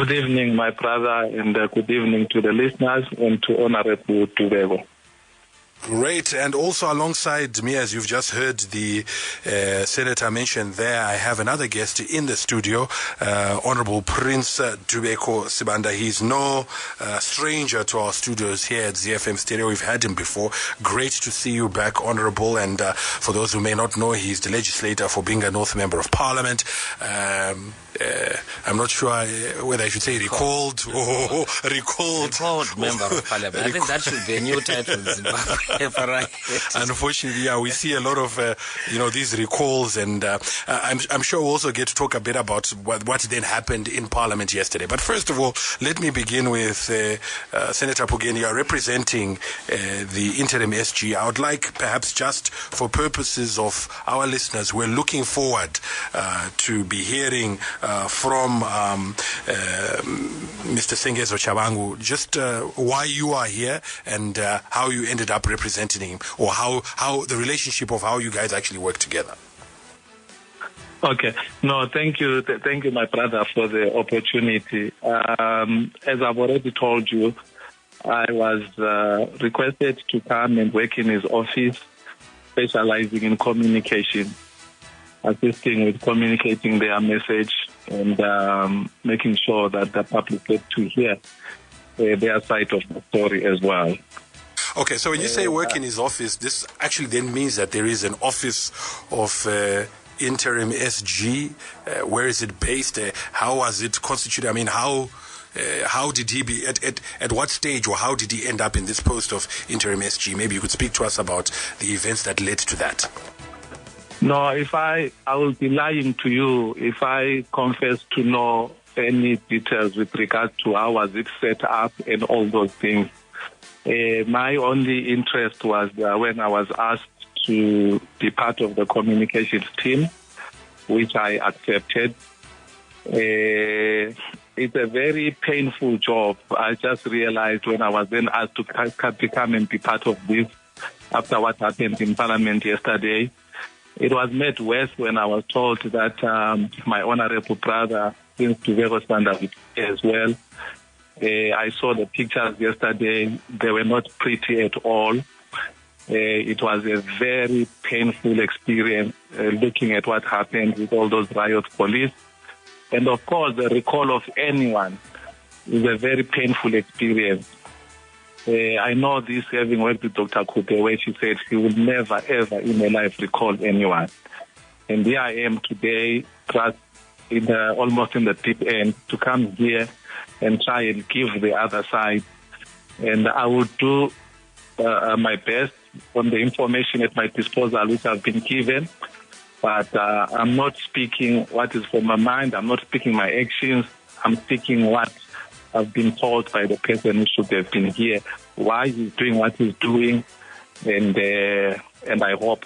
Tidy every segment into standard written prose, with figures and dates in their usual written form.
Good evening, my brother, and good evening to the listeners and to Honorable Dubeko. Great. And also alongside me, as you've just heard the Senator mention there, I have another guest in the studio, Honorable Prince Dubeko Sibanda. He's no stranger to our studios here at ZFM Stereo. We've had him before. Great to see you back, Honorable. And for those who may not know, he's the legislator for being a North Member of Parliament. I'm not sure whether I should say recalled or recalled. Recalled Member of Parliament. I think that should be a new title in Zimbabwe. Unfortunately, yeah, we see a lot of these recalls, and I'm sure we'll also get to talk a bit about what then happened in Parliament yesterday. But first of all, let me begin with Senator Phugeni. You are representing the Interim SG. I would like, perhaps just for purposes of our listeners, we're looking forward to be hearing from Mr. Sengeso Tshabangu just why you are here and how you ended up representing him, or how the relationship of how you guys actually work together. Okay. No, thank you. Thank you, my brother, for the opportunity. As I've already told you, I was requested to come and work in his office, specializing in communication, assisting with communicating their message and making sure that the public get to hear their side of the story as well. Okay, so when you say work in his office, this actually then means that there is an office of Interim SG. Where is it based? How was it constituted? I mean, how did he be, at what stage, or how did he end up in this post of Interim SG? Maybe you could speak to us about the events that led to that. No, I will be lying to you if I confess to know any details with regard to how was it set up and all those things. My only interest was when I was asked to be part of the communications team, which I accepted. It's a very painful job. I just realized when I was then asked to come and be part of this after what happened in Parliament yesterday. It was made worse when I was told that my honorable brother, Prince Dubeko Sibanda, was here as well. I saw the pictures yesterday. They were not pretty at all. It was a very painful experience looking at what happened with all those riot police. And of course, the recall of anyone is a very painful experience. I know this, having worked with Dr. Kupe, where she said she will never, ever in her life recall anyone. And here I am today, almost in the deep end, to come here and try and give the other side. And I will do my best on the information at my disposal, which I've been given. But I'm not speaking what is from my mind. I'm not speaking my actions. I'm speaking what I've been told by the person who should have been here, why he's doing what he's doing, and I hope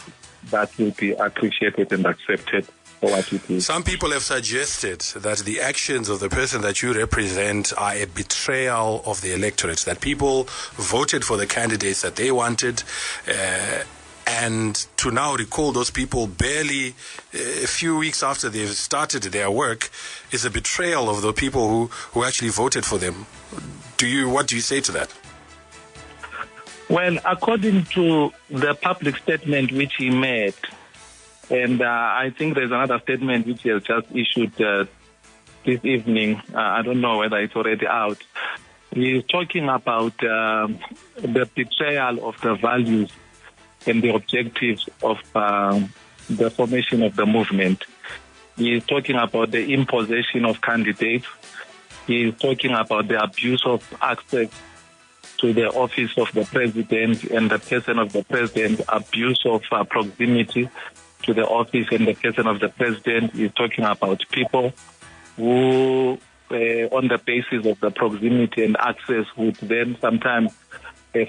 that will be appreciated and accepted for what it is. Some people have suggested that the actions of the person that you represent are a betrayal of the electorate, that people voted for the candidates that they wanted, and to now recall those people barely a few weeks after they've started their work is a betrayal of the people who actually voted for them. What do you say to that? Well, according to the public statement which he made, and I think there's another statement which he has just issued this evening. I don't know whether it's already out. He's talking about the betrayal of the values and the objectives of the formation of the movement. He is talking about the imposition of candidates. He is talking about the abuse of access to the office of the president and the person of the president, abuse of proximity to the office and the person of the president. He is talking about people who, on the basis of the proximity and access, would then sometimes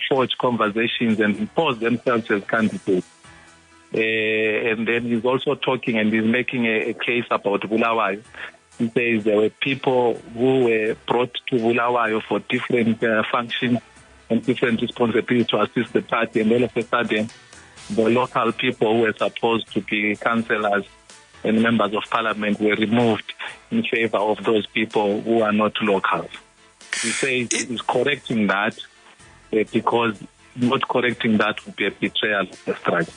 forge conversations and impose themselves as candidates. And then he's also talking and he's making a case about Bulawayo. He says there were people who were brought to Bulawayo for different functions and different responsibilities to assist the party, and all of a sudden the local people who were supposed to be councillors and members of parliament were removed in favor of those people who are not locals. We say it's correcting that because not correcting that would be a betrayal of the struggle.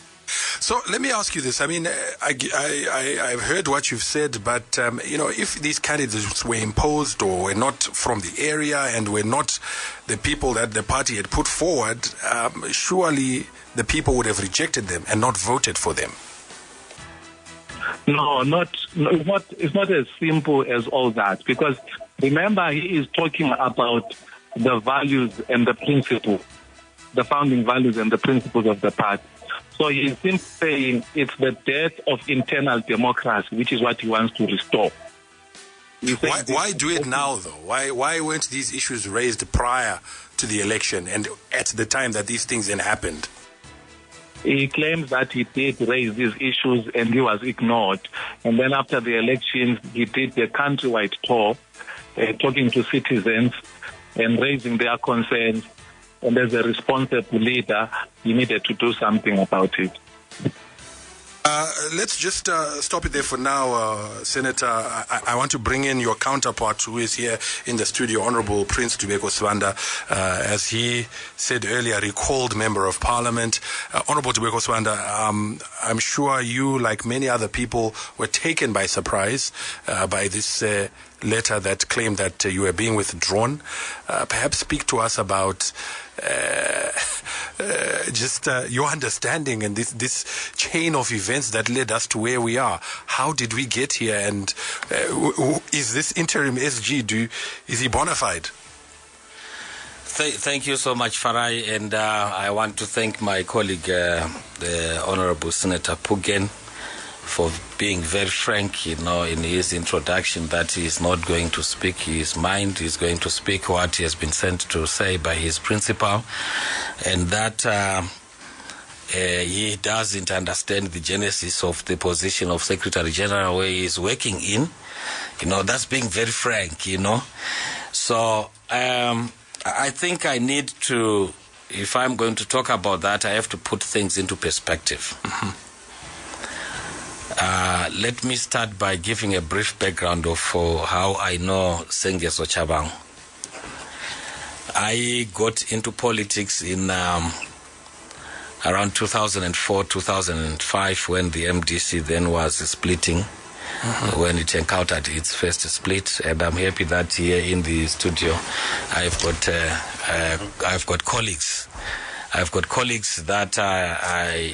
So let me ask you this. I mean, I've heard what you've said, but, if these candidates were imposed or were not from the area and were not the people that the party had put forward, surely the people would have rejected them and not voted for them. No, it's not as simple as all that, because remember, he is talking about the values and the principles, the founding values and the principles of the party. So he's simply saying it's the death of internal democracy, which is what he wants to restore. Why do it now, though? Why weren't these issues raised prior to the election and at the time that these things then happened? He claims that he did raise these issues and he was ignored. And then after the elections, he did a countrywide tour, talking to citizens and raising their concerns. And as a responsible leader, he needed to do something about it. Let's just stop it there for now, Senator. I want to bring in your counterpart who is here in the studio, Honorable Prince Dubeko Sibanda. As he said earlier, recalled Member of Parliament. Honorable Dubeko Sibanda, I'm sure you, like many other people, were taken by surprise by this letter that claimed that you were being withdrawn. Perhaps speak to us about just your understanding and this chain of events that led us to where we are. How did we get here? And is this interim SG, is he bona fide? Thank you so much, Farai. And I want to thank my colleague, the Honorable Senator Phugeni, for being very frank, in his introduction, that he is not going to speak his mind. He's going to speak what he has been sent to say by his principal, and that he doesn't understand the genesis of the position of Secretary General where he is working in. That's being very frank, So I think I need to, if I'm going to talk about that, I have to put things into perspective. Mm-hmm. Let me start by giving a brief background of how I know Sengeso Tshabangu. I got into politics in around 2004, 2005, when the MDC then was splitting, when it encountered its first split. And I'm happy that here in the studio I've got colleagues. I've got colleagues that I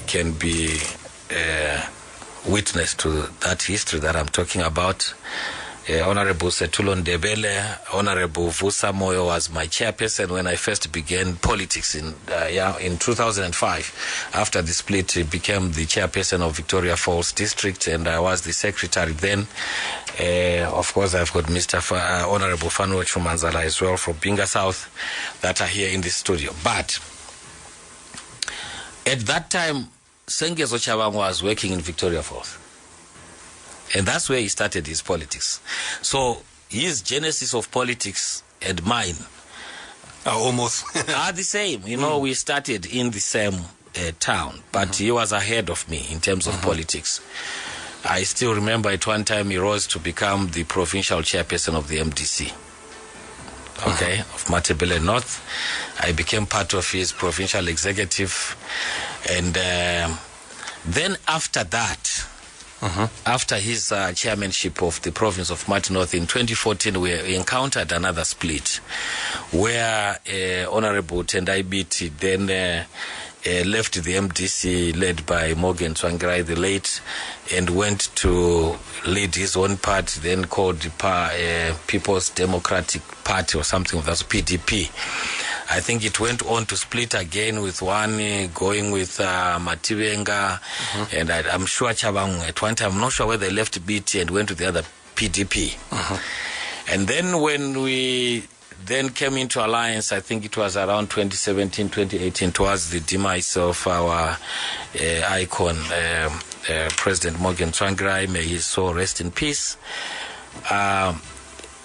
can be witness to that history that I'm talking about. Honorable Setulo Ndebele, Honorable Vusa Moyo was my chairperson when I first began politics in 2005. After the split, he became the chairperson of Victoria Falls District, and I was the secretary then. Of course, I've got Mr. Honorable Fanuel Chumanzala as well from Binga South that are here in the studio. But at that time, Sengeso Tshabangu was working in Victoria Falls. And that's where he started his politics. So his genesis of politics and mine almost are the same. We started in the same town, but he was ahead of me in terms of politics. I still remember at one time he rose to become the provincial chairperson of the MDC. Of Matabele North. I became part of his provincial executive. And then after that, after his chairmanship of the province of Mati North in 2014, we encountered another split where Honorable Tendai Biti then left the MDC led by Morgan Tsvangirai the late and went to lead his own party, then called the People's Democratic Party or something, that's PDP. I think it went on to split again with one going with Mativenga, and I'm sure Tshabangu at one time, I'm not sure whether they left BT and went to the other PDP. And then when we then came into alliance, I think it was around 2017, 2018, towards the demise of our icon, President Morgan Tsvangirai, may his soul rest in peace.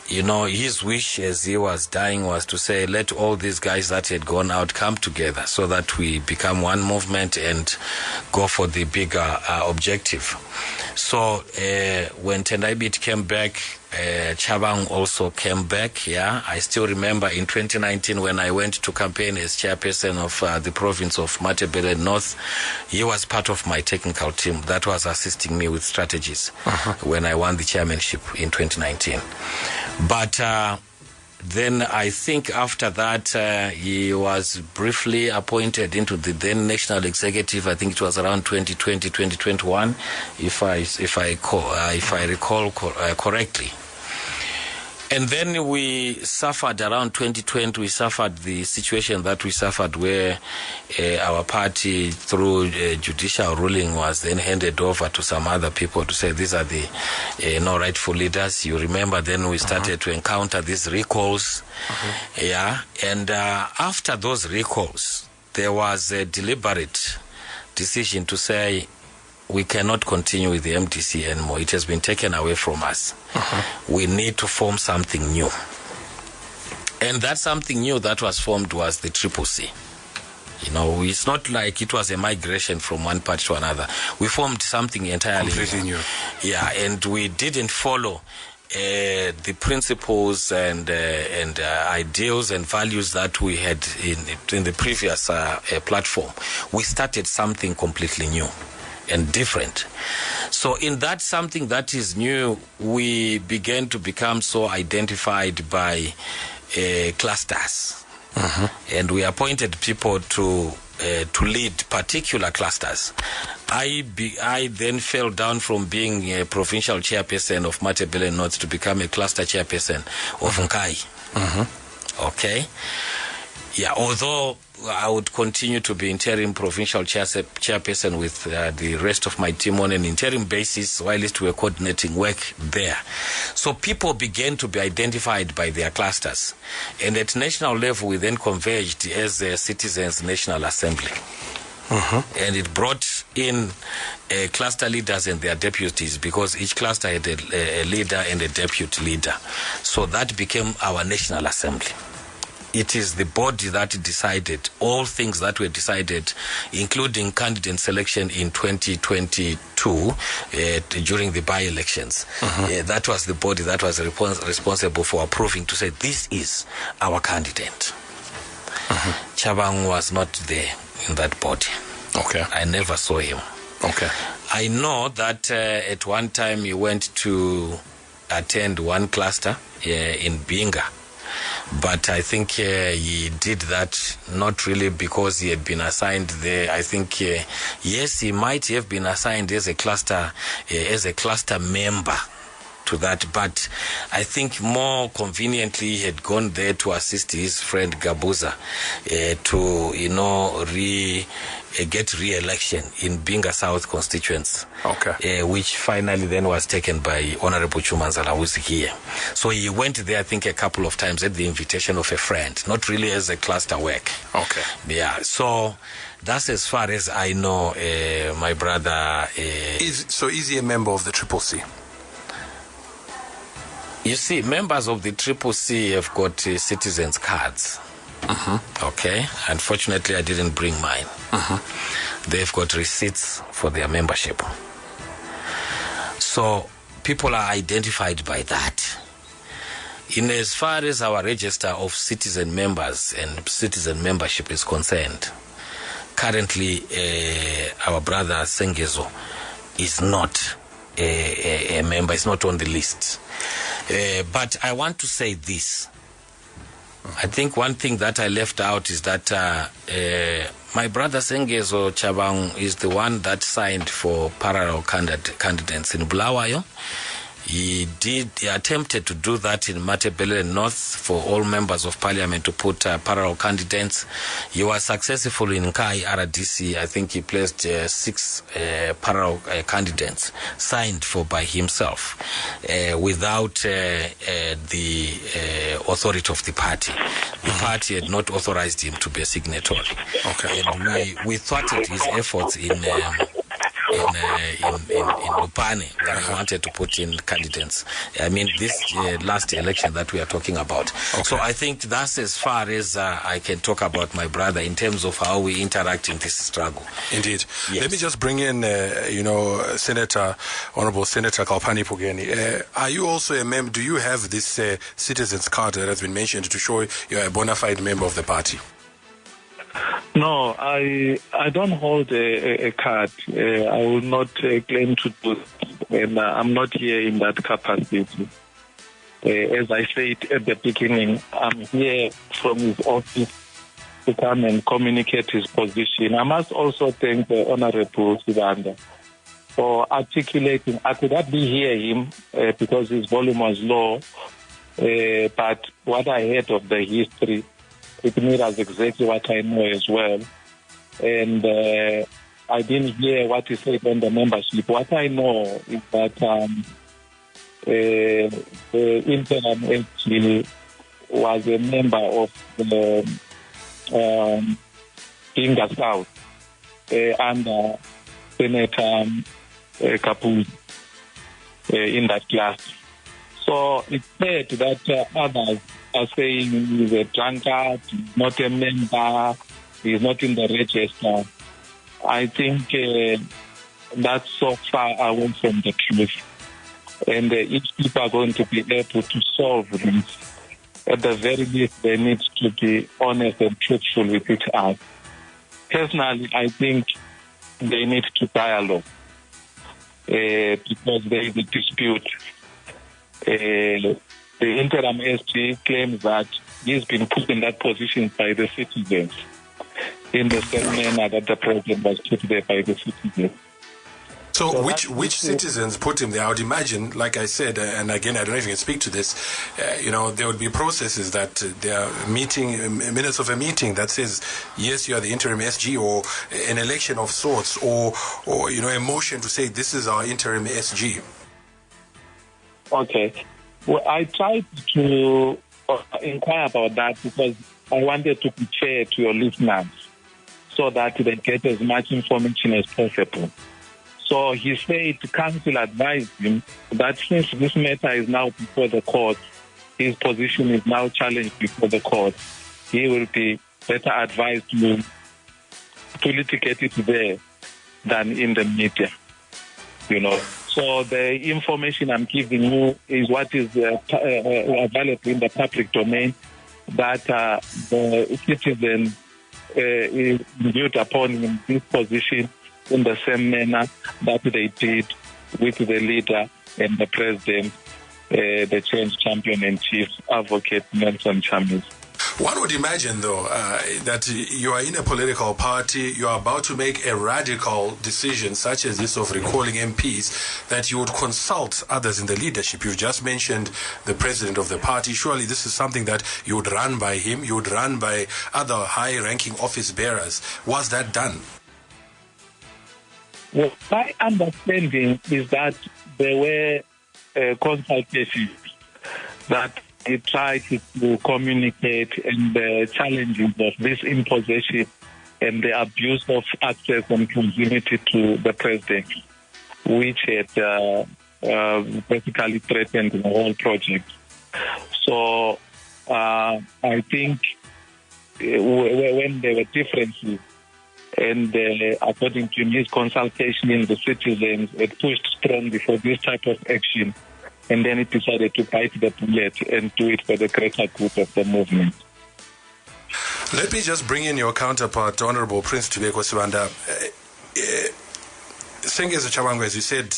His wish as he was dying was to say, let all these guys that had gone out come together so that we become one movement and go for the bigger objective. So when Tendaibit came back, Tshabangu also came back. Yeah, I still remember in 2019 when I went to campaign as chairperson of the province of Matabele North. He was part of my technical team that was assisting me with strategies when I won the chairmanship in 2019. But then I think after that he was briefly appointed into the then national executive. I think it was around 2020, 2021, if I recall correctly. And then we suffered around 2020. We suffered the situation that we suffered, where our party, through judicial ruling, was then handed over to some other people to say these are the no rightful leaders. You remember, then we started to encounter these recalls. Yeah, and after those recalls, there was a deliberate decision to say, we cannot continue with the MDC anymore. It has been taken away from us. We need to form something new. And that something new that was formed was the Triple C. You know, it's not like it was a migration from one party to another. We formed something entirely completely new. Yeah, and we didn't follow the principles and ideals and values that we had in the previous platform. We started something completely new and different. So in that something that is new, we began to become so identified by clusters. And we appointed people to lead particular clusters. I then fell down from being a provincial chairperson of Matabele North to become a cluster chairperson of Nkai. Okay? Yeah, although I would continue to be interim provincial chairperson with the rest of my team on an interim basis, while we were coordinating work there. So people began to be identified by their clusters. And at national level, we then converged as a Citizens National Assembly. And it brought in cluster leaders and their deputies, because each cluster had a leader and a deputy leader. So that became our National Assembly. It is the body that decided all things that were decided, including candidate selection in 2022 during the by-elections. That was the body that was responsible for approving, to say this is our candidate. Tshabangu was not there in that body. Okay. I never saw him. Okay. I know that at one time he went to attend one cluster in Binga. But I think he did that not really because he had been assigned there. I think, yes, he might have been assigned as a cluster member to that, but I think more conveniently he had gone there to assist his friend Gabuza to, you know, get re-election in Binga South constituents. Okay. Which finally then was taken by Honorable Chumanzala, who's here. So he went there, I think, a couple of times at the invitation of a friend, not really as a cluster work. Okay. Yeah, so that's as far as I know, my brother. Is he a member of the Triple C? You see, members of the Triple C have got citizens' cards. Okay, unfortunately I didn't bring mine. They've got receipts for their membership. So people are identified by that. In as far as our register of citizen members and citizen membership is concerned, currently our brother Sengeso is not a member, is not on the list. But I want to say this. I think one thing that I left out is that my brother Sengeso Tshabangu is the one that signed for parallel candidates in Bulawayo. He attempted to do that in Matabele North for all members of parliament to put parallel candidates. He was successful in Nkai RDC. I think he placed 6 parallel candidates signed for by himself without the authority of the party. The party had not authorized him to be a signatory. Okay. And we thwarted his efforts in Lupane that he wanted to put in candidates. I mean, this last election that we are talking about. Okay. So I think that's as far as I can talk about my brother in terms of how we interact in this struggle. Indeed. Yes. Let me just bring in, Honorable Senator Kalpani Phugeni. Are you also a member? Do you have this citizen's card that has been mentioned to show you're a bona fide member of the party? No, I don't hold a card. I will not claim to do it, and I'm not here in that capacity. As I said at the beginning, I'm here from his office to come and communicate his position. I must also thank the Honorable Sibanda for articulating. I could hardly hear him because his volume was low, but what I heard of the history, it mirrors exactly what I know as well. And I didn't hear what he said on the membership. What I know is that the Interim SG was a member of the Inga South under Senator Kapuz in that class. So it's said that others are saying he's a drunkard, not a member, he's not in the register. I think that's so far away from the truth. And if people are going to be able to solve this, at the very least, they need to be honest and truthful with each other. Personally, I think they need to dialogue because there is a dispute. The Interim SG claims that he's been put in that position by the citizens in the same manner that the president was put there by the citizens. So which citizens put him there? I would imagine, like I said, and again, I don't know if you can speak to this, there would be processes that there are minutes of a meeting that says, yes, you are the Interim SG, or an election of sorts, or a motion to say this is our Interim SG. Okay. Well, I tried to inquire about that because I wanted to be fair to your listeners so that they get as much information as possible. So he said council advised him that since this matter is now before the court, his position is now challenged before the court, he will be better advised to litigate it there than in the media, So the information I'm giving you is what is available in the public domain, that the citizen is viewed upon in this position in the same manner that they did with the leader and the president, the change champion and chief advocate Nelson Chamisa. One would imagine, though, that you are in a political party, you are about to make a radical decision such as this of recalling MPs, that you would consult others in the leadership. You've just mentioned the president of the party. Surely this is something that you would run by him, you would run by other high-ranking office bearers. Was that done? Well, my understanding is that there were consultations that he tried to communicate and the challenges of this imposition and the abuse of access and proximity to the president, which had basically threatened the whole project. So I think when there were differences, and according to his consultation in the citizens, it pushed strongly for this type of action. And then it decided to bite the bullet and do it for the greater good of the movement. Let me just bring in your counterpart, Honorable Prince Dubeko Sibanda. Sengeso Tshabangu, as you said,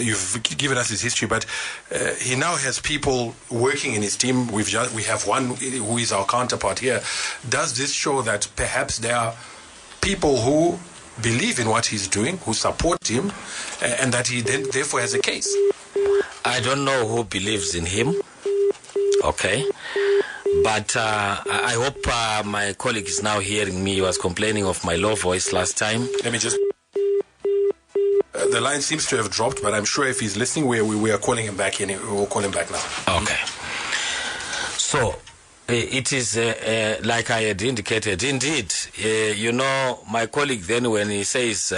you've given us his history, but he now has people working in his team. We have one who is our counterpart here. Does this show that perhaps there are people who believe in what he's doing, who support him, and that he then therefore has a case? I don't know who believes in him, okay? But I hope my colleague is now hearing me. He was complaining of my low voice last time. Let me just... the line seems to have dropped, but I'm sure if he's listening, we are calling him back in. We'll call him back now. Okay. So, It is like I had indicated. Indeed, my colleague then, when he says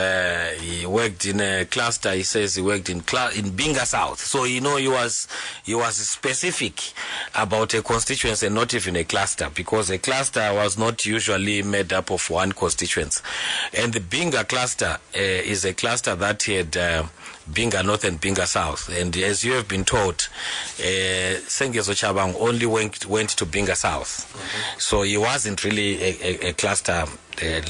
he worked in a cluster, he says he worked in Binga South. So he was specific about a constituency and not even a cluster, because a cluster was not usually made up of one constituency. And the Binga cluster is a cluster that had Binga North and Binga South. And as you have been told, Sengeso Tshabangu only went to Binga South. Mm-hmm. So he wasn't really a cluster.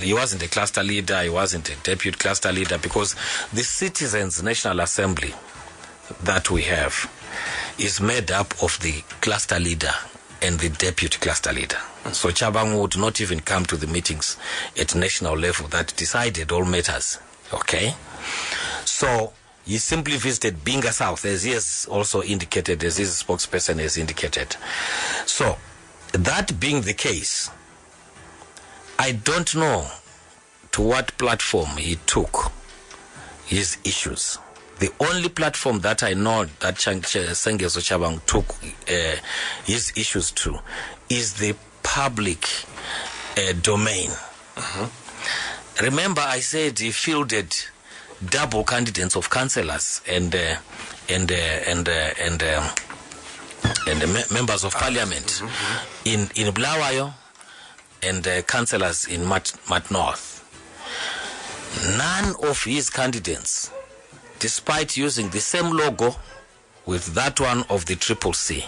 He wasn't a cluster leader. He wasn't a deputy cluster leader, because the Citizens National Assembly that we have is made up of the cluster leader and the deputy cluster leader. Mm-hmm. So Tshabangu would not even come to the meetings at national level that decided all matters. Okay? So he simply visited Binga South, as he has also indicated, as his spokesperson has indicated. So, that being the case, I don't know to what platform he took his issues. The only platform that I know that Sengeso Tshabangu took his issues to is the public domain. Mm-hmm. Remember, I said he fielded double candidates of councillors and members of parliament in Bulawayo and councillors in Mat North. None of his candidates, despite using the same logo with that one of the Triple C,